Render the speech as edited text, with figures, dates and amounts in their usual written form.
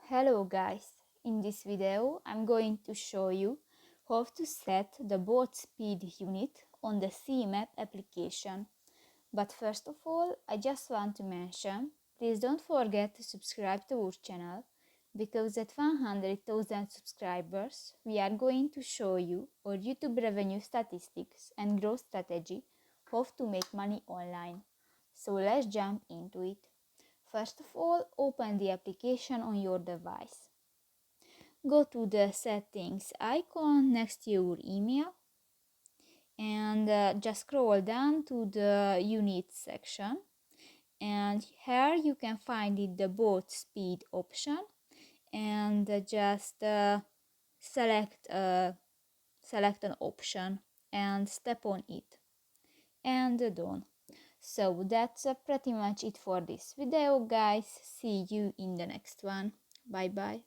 Hello guys, in this video I'm going to show you how to set the boat speed unit on the CMap application. But first of all, I just want to mention, please don't forget to subscribe to our channel, because at 100,000 subscribers we are going to show you our YouTube revenue statistics and growth strategy, how to make money online. So let's jump into it. First of all, open the application on your device. Go to the settings icon next to your email and just scroll down to the units section, and here you can find the boat speed option, and just select an option and step on it and done. So that's pretty much it for this video, guys. See you in the next one. Bye bye.